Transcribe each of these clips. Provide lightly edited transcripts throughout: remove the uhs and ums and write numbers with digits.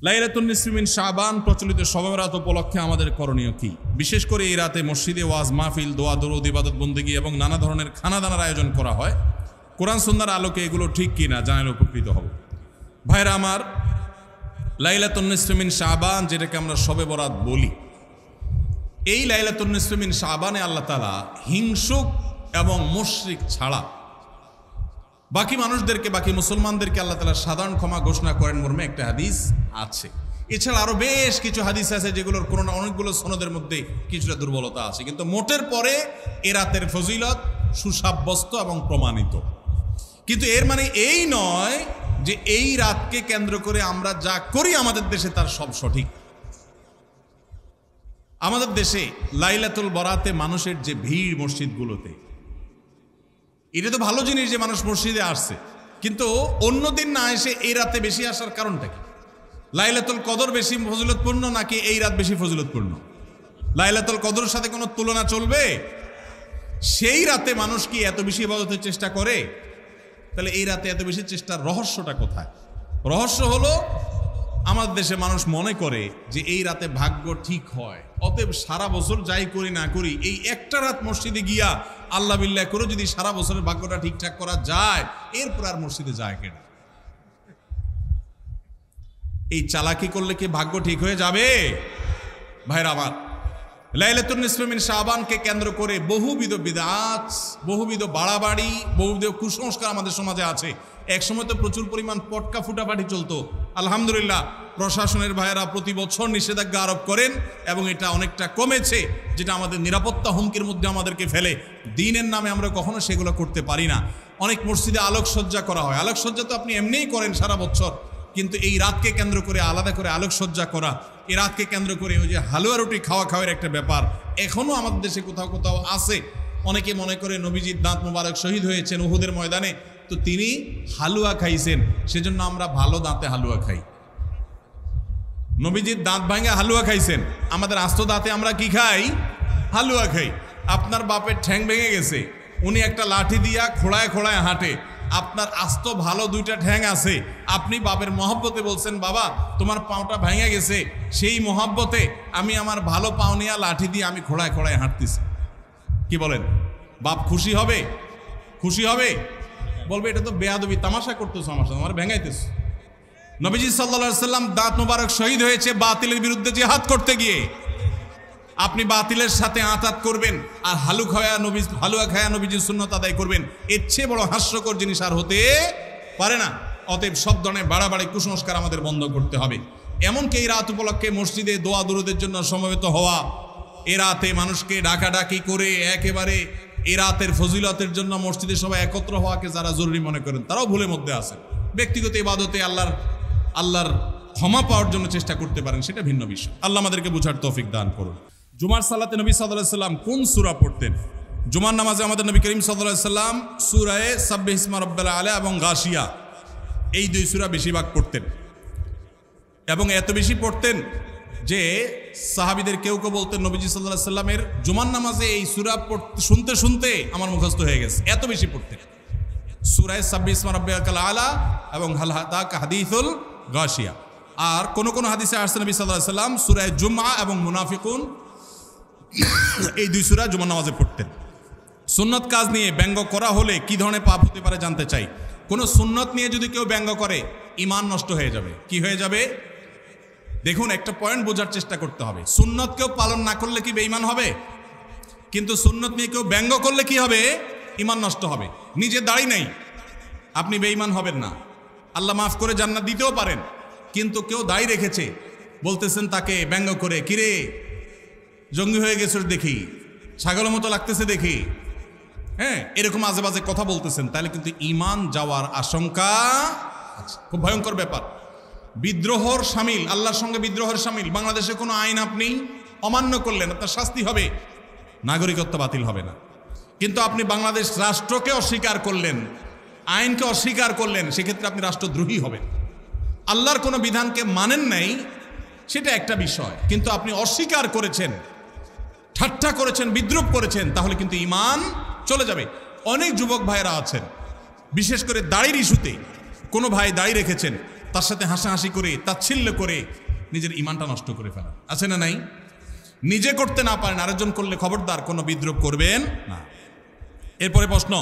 লাইলাতুন নিসফি মিন শাবান প্রচলিত শবে বরাত উপলক্ষে আমাদের করণীয় কি? বিশেষ করে এই রাতে মসজিদে ওয়াজ মাহফিল, দোয়া দরুদ, ইবাদত বন্দেগী এবং নানা ধরনের খানাদানার আয়োজন করা হয়। কোরআন সুন্নাহর আলোকে এগুলো ঠিক কি না জানালে উপকৃত হব। ভাইরা আমার, লাইলাতুন নিসফি মিন শাবান যেটাকে আমরা শবে বরাত বলি, এই লাইলাতুন নিসফি মিন শাবানে আল্লাহ তাআলা হিংসুক এবং মুশরিক ছাড়া বাকি মানুষদেরকে, বাকি মুসলমানদেরকে আল্লাহ তাআলা সাধারণ ক্ষমা ঘোষণা করেন মর্মে একটা হাদিস আছে। এছাড়া আরো বেশ কিছু হাদিস আছে যেগুলোর কোনো না অনেকগুলো সনদের মধ্যে কিছুটা দুর্বলতা আছে, কিন্তু মোটের পরে এ রাতের ফজিলত সুসাব্যস্ত এবং প্রমাণিত। কিন্তু এর মানে এই নয় যে এই রাতকে কেন্দ্র করে আমরা যা করি আমাদের দেশে তার সব সঠিক। আমাদের দেশে লাইলাতুল বরাতে মানুষের যে ভিড় মসজিদগুলোতে, এটা তো ভালো জিনিস যে মানুষ মসজিদে আসছে, কিন্তু অন্যদিন না এসে এই রাতে বেশি আসার কারণটা কি? লাইলাতুল কদর বেশি ফজিলতপূর্ণ নাকি এই রাত বেশি ফজিলতপূর্ণ? লাইলাতুল কদরের সাথে কোনো তুলনা চলবে? সেই রাতে মানুষ কি এত বেশি ইবাদতের চেষ্টা করে? তাহলে এই রাতে এত বেশি চেষ্টার রহস্যটা কোথায়? রহস্য হলো আমাদের দেশে মানুষ মনে করে যে এই রাতে ভাগ্য ঠিক হয়, অতএব সারা বছর যাই করি না করি এই একটা রাত মসজিদে গিয়া আল্লাহ বিল্লাহ করে যদি সারা বছরের ভাগ্যটা ঠিকঠাক করা যায়, এরপর আর মসজিদে যায় কেন? এই চালাকি করলে কি ভাগ্য ঠিক হয়ে যাবে? ভাইরা আমার, লাইলাতুন নিসফি মিন শাবানকে কেন্দ্র করে বহুবিধ বিদআত, বহুবিধ বাড়াবাড়ি, বহুবিধ কুসংস্কার আমাদের সমাজে আছে। এক সময় তো প্রচুর পরিমাণ পটকা ফুটাফাটি চলতো। আলহামদুলিল্লাহ প্রশাসনের ভাইয়েরা প্রতি বছর নিষেধাজ্ঞা আরোপ করেন এবং এটা অনেকটা কমেছে, যেটা আমাদের নিরাপত্তা হুমকির মধ্যে আমাদেরকে ফেলে। দিনের নামে আমরা কখনো সেগুলো করতে পারি না। অনেক মসজিদে আলোকসজ্জা করা হয়। আলোকসজ্জা তো আপনি এমনিই করেন সারা বছর, কিন্তু এই রাতকে কেন্দ্র করে আলাদা করে আলোকসজ্জা করা, এই রাতকে কেন্দ্র করে ওই যে হালুয়া রুটি খাওয়ার একটা ব্যাপার এখনো আমাদের দেশে কোথাও কোথাও আছে। অনেকে মনে করে নবীজির দাঁত মোবারক শহীদ হয়েছেন উহুদের ময়দানে, তো তিনি হালুয়া খাইছেন, সেজন্য আমরা ভালো দাঁতে হালুয়া খাই। নবীজির দাঁত ভাঙে হালুয়া খাইছেন, আমাদের আস্ত দাঁতে আমরা কি খাই? হালুয়া খাই। আপনার বাপের ঠ্যাং ভেঙে গেছে, উনি একটা লাঠি দিয়া খোড়ায় খোড়ায় হাঁটে, আপনার আস্ত ভালো দুইটা ঠ্যাং আছে, আপনি বাপের মহব্বতে বলছেন বাবা তোমার পাওটা ভেঙে গেছে, সেই মহব্বতে আমি আমার ভালো পাও নিয়ে লাঠি দিয়ে আমি খোড়ায় খোড়ায় হাঁটতেছি। কি বলেন? বাপ খুশি হবে? খুশি হবে? বলবে এটা তো বেয়াদবি, তামাশা করতেছো আমার সাথে, আমার ভেঙাইতেছ। নবীজি সাল্লাল্লাহু আলাইহি সাল্লাম দাঁত মোবারক শহীদ হয়েছে বাতিলের বিরুদ্ধে জিহাদ করতে গিয়ে। আপনি বাতিলের সাথে আঁতাত করবেন আর হালুয়া খায়া নবীজির সুন্নাত আদায় করবেন, এর চেয়ে বড় হাস্যকর জিনিস আর হতে পারে না। অতএব সব ধরনের বাড়াবাড়ি কুসংস্কার আমাদের বন্ধ করতে হবে। এমনকি এই রাত উপলক্ষে মসজিদে দোয়া দরুদের জন্য সমবেত হওয়া, এ রাতে মানুষকে ডাকাডাকি করে একেবারে এ রাতের ফজিলতের জন্য মসজিদে সবাই একত্র হওয়াকে যারা জরুরি মনে করেন তারাও ভুলের মধ্যে আছেন। ব্যক্তিগত ইবাদতে আল্লাহর ক্ষমা পাওয়ার জন্য চেষ্টা করতে পারেন, সেটা ভিন্ন বিষয়। আল্লাহ আমাদেরকে বুঝার তৌফিক দান করুন। জুমার সালাতে নবী সাল্লাল্লাহু আলাইহি সাল্লাম কোন সূরা পড়তেন? জুমার নামাজে আমাদের নবী করিম সাল্লাল্লাহু আলাইহি সাল্লাম সূরায়ে সাব্বিহ ইসমা রাব্বিল আলা এবং গাশিয়া, এই দুই সূরা বেশিরভাগ পড়তেন। এবং এত বেশি পড়তেন যে সাহাবীদের কেউ কেউ বলতেন নবীজি সাল্লাল্লাহু আলাইহি সাল্লামের জুমার নামাজে এই সূরা শুনতে শুনতে আমার মুখস্থ হয়ে গেছে, এত বেশি পড়তেন। সূরায়ে সাব্বিহ ইসমা রাব্বিল আলা এবং হাল হাতাকা হাদিসুল গাশিয়া। আর কোন কোন হাদিসে আসছে নবী সাল্লাল্লাহু আলাইহি সাল্লাম সূরায়ে জুমআ এবং মুনাফিকুন, এই দুই সূরা জুমার নামাজে পড়তেন। সুন্নত কাজ নিয়ে ব্যঙ্গ করা হলে কি ধরনের পাপ হতে পারে জানতে চাই। কোন সুন্নত নিয়ে যদি কেউ ব্যঙ্গ করে ঈমান নষ্ট হয়ে যাবে। কি হয়ে যাবে? দেখুন, একটা পয়েন্ট বোঝার চেষ্টা করতে হবে। সুন্নত কেউ পালন না করলে কি বেঈমান হবে? কিন্তু সুন্নত নিয়ে কেউ ব্যঙ্গ করলে কি হবে? ঈমান নষ্ট হবে। নিজের দাড়ি নেই, আপনি বেঈমান হবেন না, আল্লাহ মাফ করে জান্নাত দিতেও পারেন। কিন্তু কেউ দাড়ি রেখেছে, বলতেছেন তাকে ব্যঙ্গ করে, কিরে জঙ্গি হয়ে গেছে দেখি, ছাগলের মতো লাগতেছে দেখি, হ্যাঁ, এরকম আজে বাজে কথা বলতেছেন, তাহলে কিন্তু ঈমান যাওয়ার আশঙ্কা আছে। খুব ভয়ঙ্কর ব্যাপার। বিদ্রোহর শামিল, আল্লাহর সঙ্গে বিদ্রোহের শামিল। বাংলাদেশে কোনো আইন আপনি অমান্য করলেন, আপনার শাস্তি হবে, নাগরিকত্ব বাতিল হবে না। কিন্তু আপনি বাংলাদেশ রাষ্ট্রকে অস্বীকার করলেন, আইনকে অস্বীকার করলেন, সেক্ষেত্রে আপনি রাষ্ট্রদ্রোহী হবেন। আল্লাহর কোনো বিধানকে মানেন নাই, সেটা একটা বিষয়, কিন্তু আপনি অস্বীকার করেছেন, ঠাট্টা করেছেন, বিদ্রুপ করেছেন, তাহলে কিন্তু ঈমান চলে যাবে। অনেক যুবক ভাইয়েরা আছেন, বিশেষ করে দাড়ির ইস্যুতে, কোনো ভাই দাড়ি রেখেছেন, তার সাথে হাসাহাসি করে তাচ্ছিল্য করে নিজের ইমানটা নষ্ট করে ফেলা আছে না নাই? নিজে করতে না পারেন আরেকজন করলে খবরদার কোনো বিদ্রুপ করবেন না। এরপরে প্রশ্ন,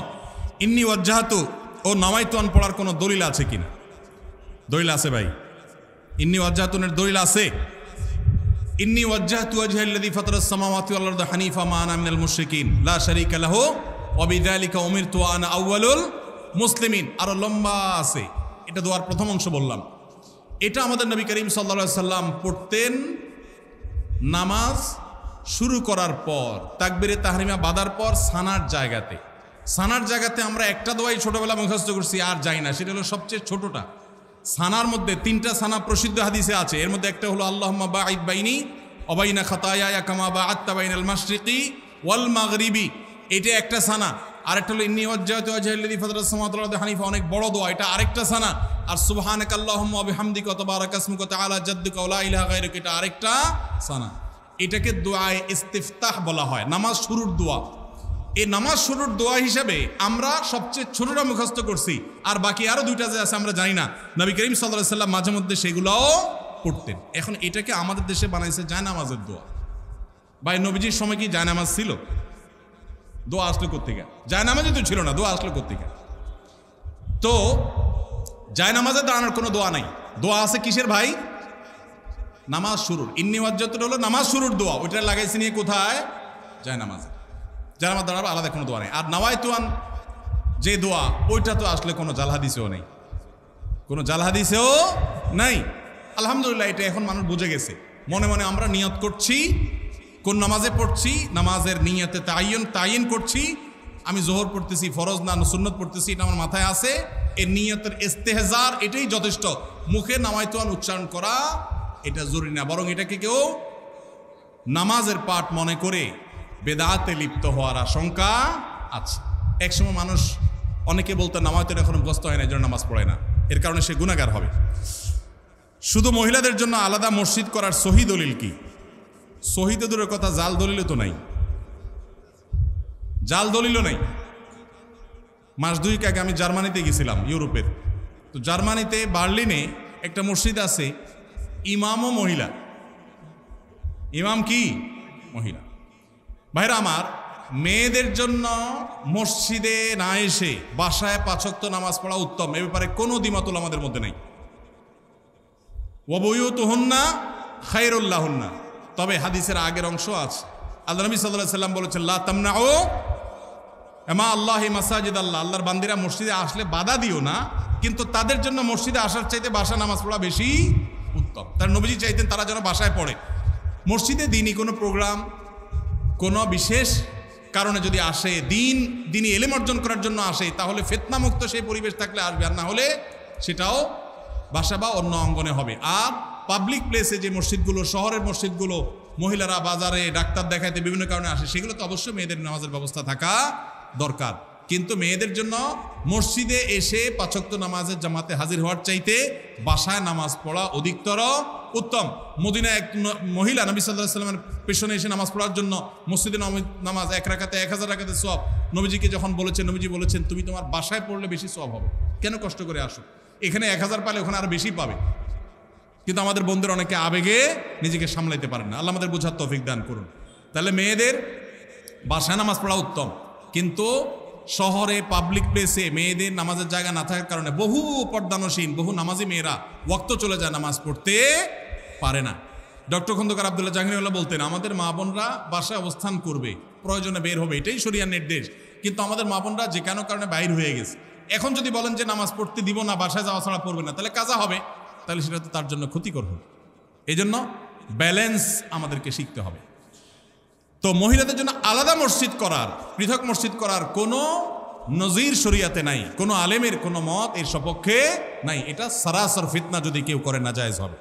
ইন্নি ওয়াজ্জাহাতু ও নাওয়াইতুন পড়ার কোনো দলিল আছে কিনা? দলিল আছে ভাই, ইন্নি ওয়াজ্জাহাতুনের দলিল আছে। ইন্নি ওয়াজ্জাহতু ওয়াজহাল্লাযী ফাতারাস সামাওয়াতি ওয়াল আরদা হানিফা মা আনা মিনাল মুশরিকিন লা শারীকা লাহু ওয়া বিযালিকা উমিরতু ওয়া আনা আউয়ালুল মুসলিমিন। আরো লম্বা আছে, এটা দোয়ার প্রথম অংশ বললাম। এটা আমাদের নবী করিম সাল্লাল্লাহু আলাইহি সাল্লাম পড়তেন নামাজ শুরু করার পর, তাকবীরে তাহরিমা বাঁধার পর সানার জায়গাতে। সানার জায়গাতে আমরা একটা দোয়াই ছোটবেলা মুখস্থ করছি, আর যাই না, সেটা হলো সবচেয়ে ছোটটা। সানার মধ্যে 3টা সানা প্রসিদ্ধ হাদিসে আছে, এর মধ্যে একটা হলো আল্লাহুম্মা বাঈদ বাইনি ওয়া বাইনা খাতায়ায়া কামা বাআদতা বাইনাল মাশরিকি ওয়াল মাগরিবি, এটা একটা সানা। আরেকটা হলো ইন্নী ওয়াজ্জাহতু ওয়াজহাল্লাযী ফাতারাস সামাওয়াতি ওয়াল আরদা হানিফা, অনেক বড় দোয়া, এটা আরেকটা সানা। আর সুবহানাকা আল্লাহুম্মা ওয়া বিহামদিকা ওয়া তাবারাকা ইসমুকা ওয়া তাআলা জাদ্দুকা ওয়া লা ইলাহা গায়রুকা, এটা আরেকটা সানা। এটাকে দোয়ায়ে ইস্তিফতাহ বলা হয়, নামাজ শুরুর দোয়া। এই নামাজ শুরুর দোয়া হিসেবে আমরা সবচেয়ে ছোটটা মুখস্থ করছি, আর বাকি আরো 2টা যে আছে আমরা জানি না। নবী করিম সাল্লাল্লাহু আলাইহি সাল্লাম মাঝে মধ্যে সেগুলোও পড়তেন। এখন এটাকে আমাদের দেশে বানাইছে জায়নামাজের দোয়া। ভাই নবীজির সময় কি জায়নামাজ ছিল? দোয়া আসলো কোত্থেকে? জায়নামাজই তো ছিল না, দোয়া আসলো কোত্থেকে? তো জায়নামাজে দাঁড়ানোর কোনো দোয়া নাই। দোয়া আছে কিসের ভাই? নামাজ শুরুর। ইন্নী ওয়াজ্জাহতু হলো নামাজ শুরুর দোয়া, ওইটা লাগাইছে নিয়ে কোথায়? জায়নামাজে। জায়নামাজ দাঁড়াবে আলাদা কোনো দোয়া নেই। আর নাওয়াইতুন যে দোয়া, ওইটা তো আসলে কোনো জাল হাদিসেও নেই, কোনো জাল হাদিসেও নাই। আলহামদুলিল্লাহ, এটা এখন মানুষ বুঝে গেছে। মনে মনে আমরা নিয়ত করছি, কোন নামাজে পড়ছি, নামাজের নিয়তে তাইন করছি। আমি জোহর পড়তেছি, ফরজ না সুন্নত পড়তেছি, এটা আমার মাথায় আছে। এই নিয়তের ইস্তেহজার এটাই যথেষ্ট। মুখে নাওয়াইতুন উচ্চারণ করা এটা জরুরি না, বরং এটাকে কেউ নামাজের পাঠ মনে করে বেদাতে লিপ্ত হওয়ার আশঙ্কা আছে। একসময় মানুষ অনেকে বলতো নামাজের এখন মুখস্থ হয় না, এই জন্য নামাজ পড়ে না, এর কারণে সে গুনাহগার হবে। শুধু মহিলাদের জন্য আলাদা মসজিদ করার সহি দলিল কি? সহি তো দূরের কথা, জাল দলিলও তো নাই, জাল দলিলও নাই। মাস 2 আগে আমি জার্মানিতে গেছিলাম, ইউরোপের। তো জার্মানিতে বার্লিনে একটা মসজিদ আছে, ইমামও মহিলা। ইমাম কি? মহিলা। ভাইরা আমার, মেয়েদের জন্য মসজিদে না এসে বাসায় 5 ওয়াক্ত নামাজ পড়া উত্তম, এ ব্যাপারে কোনো দ্বিমত আমাদের মধ্যে নাই। ওয়া বুয়ুতুহুন্না খায়রুল লাহুন্না। তবে হাদিসের আগের অংশ আছে, আল্লাহ নবী সাল্লাল্লাহু আলাইহি সাল্লাম বলেছেন লা তামনাউ মা আল্লাহি মাসাজিদ আল্লাহ, আল্লাহর বান্দিরা মসজিদে আসলে বাধা দিও না, কিন্তু তাদের জন্য মসজিদে আসার চাইতে বাসায় নামাজ পড়া বেশি উত্তম। তার নবীজি চাইতেন তারা যেন বাসায় পড়ে। মসজিদে দিনই কোনো প্রোগ্রাম, কোনো বিশেষ কারণে যদি আসে, দিনই এলেম অর্জন করার জন্য আসে, তাহলে ফিতনামুক্ত সেই পরিবেশ থাকলে আসবে, আর না হলে সেটাও বাসা বা অন্য অঙ্গনে হবে। আর পাবলিক প্লেসে যে মসজিদগুলো, শহরের মসজিদগুলো, মহিলারা বাজারে ডাক্তার দেখাইতে বিভিন্ন কারণে আসে, সেগুলো তো অবশ্যই মেয়েদের নামাজের ব্যবস্থা থাকা দরকার। কিন্তু মেয়েদের জন্য মসজিদে এসে 5 ওয়াক্ত নামাজের জামাতে হাজির হওয়ার চাইতে বাসায় নামাজ পড়া অধিকতর উত্তম। মদিনায় এক মহিলা নবী সাল্লাল্লাহু আলাইহি ওয়াসাল্লামের পেছনে এসে নামাজ পড়ার জন্য, মসজিদে নামাজ 1 রাকাতে 1000 রাকাতের সওয়াব, নবীজিকে যখন বলেছেন, নবীজি বলেছেন তুমি তোমার বাসায় পড়লে বেশি সওয়াব হবে, কেন কষ্ট করে আসো? এখানে 1000 পালে ওখানে আরো বেশি পাবে। কিন্তু আমাদের বন্ধুরা অনেকে আবেগে নিজেকে সামলাইতে পারেন না, আল্লাহ আমাদের বোঝার তৌফিক দান করুন। তাহলে মেয়েদের বাসায় নামাজ পড়া উত্তম, কিন্তু শহরে পাবলিক প্লেসে মেয়েদের নামাজের জায়গা না থাকার কারণে বহু পর্দানসীন, বহু নামাজি মেয়েরা ওয়াক্ত চলে যায়, নামাজ পড়তে পারে না। ডক্টর খন্দকার আব্দুল্লাহ জাহাঙ্গীরুল্লাহ বলতেন, আমাদের মা বোনরা বাসায় অবস্থান করবে, প্রয়োজনে বের হবে, এটাই শরিয়ার নির্দেশ। কিন্তু আমাদের মা বোনরা যে কোনো কারণে বাইর হয়ে গেছে, এখন যদি বলেন যে নামাজ পড়তে দিব না, বাসায় যাওয়া ছাড়া পড়বে না, তাহলে কাজা হবে, তাহলে সেটা তো তার জন্য ক্ষতিকর হবে। এই জন্য ব্যালেন্স আমাদেরকে শিখতে হবে। তো মহিলাদের জন্য আলাদা মসজিদ করার, পৃথক মসজিদ করার কোনো নজির শরিয়াতে নাই, কোনো আলেমের কোনো মত এর সপক্ষে নাই। এটা সারাসর ফিতনা, যদি কেউ করে নাজায়েজ হবে।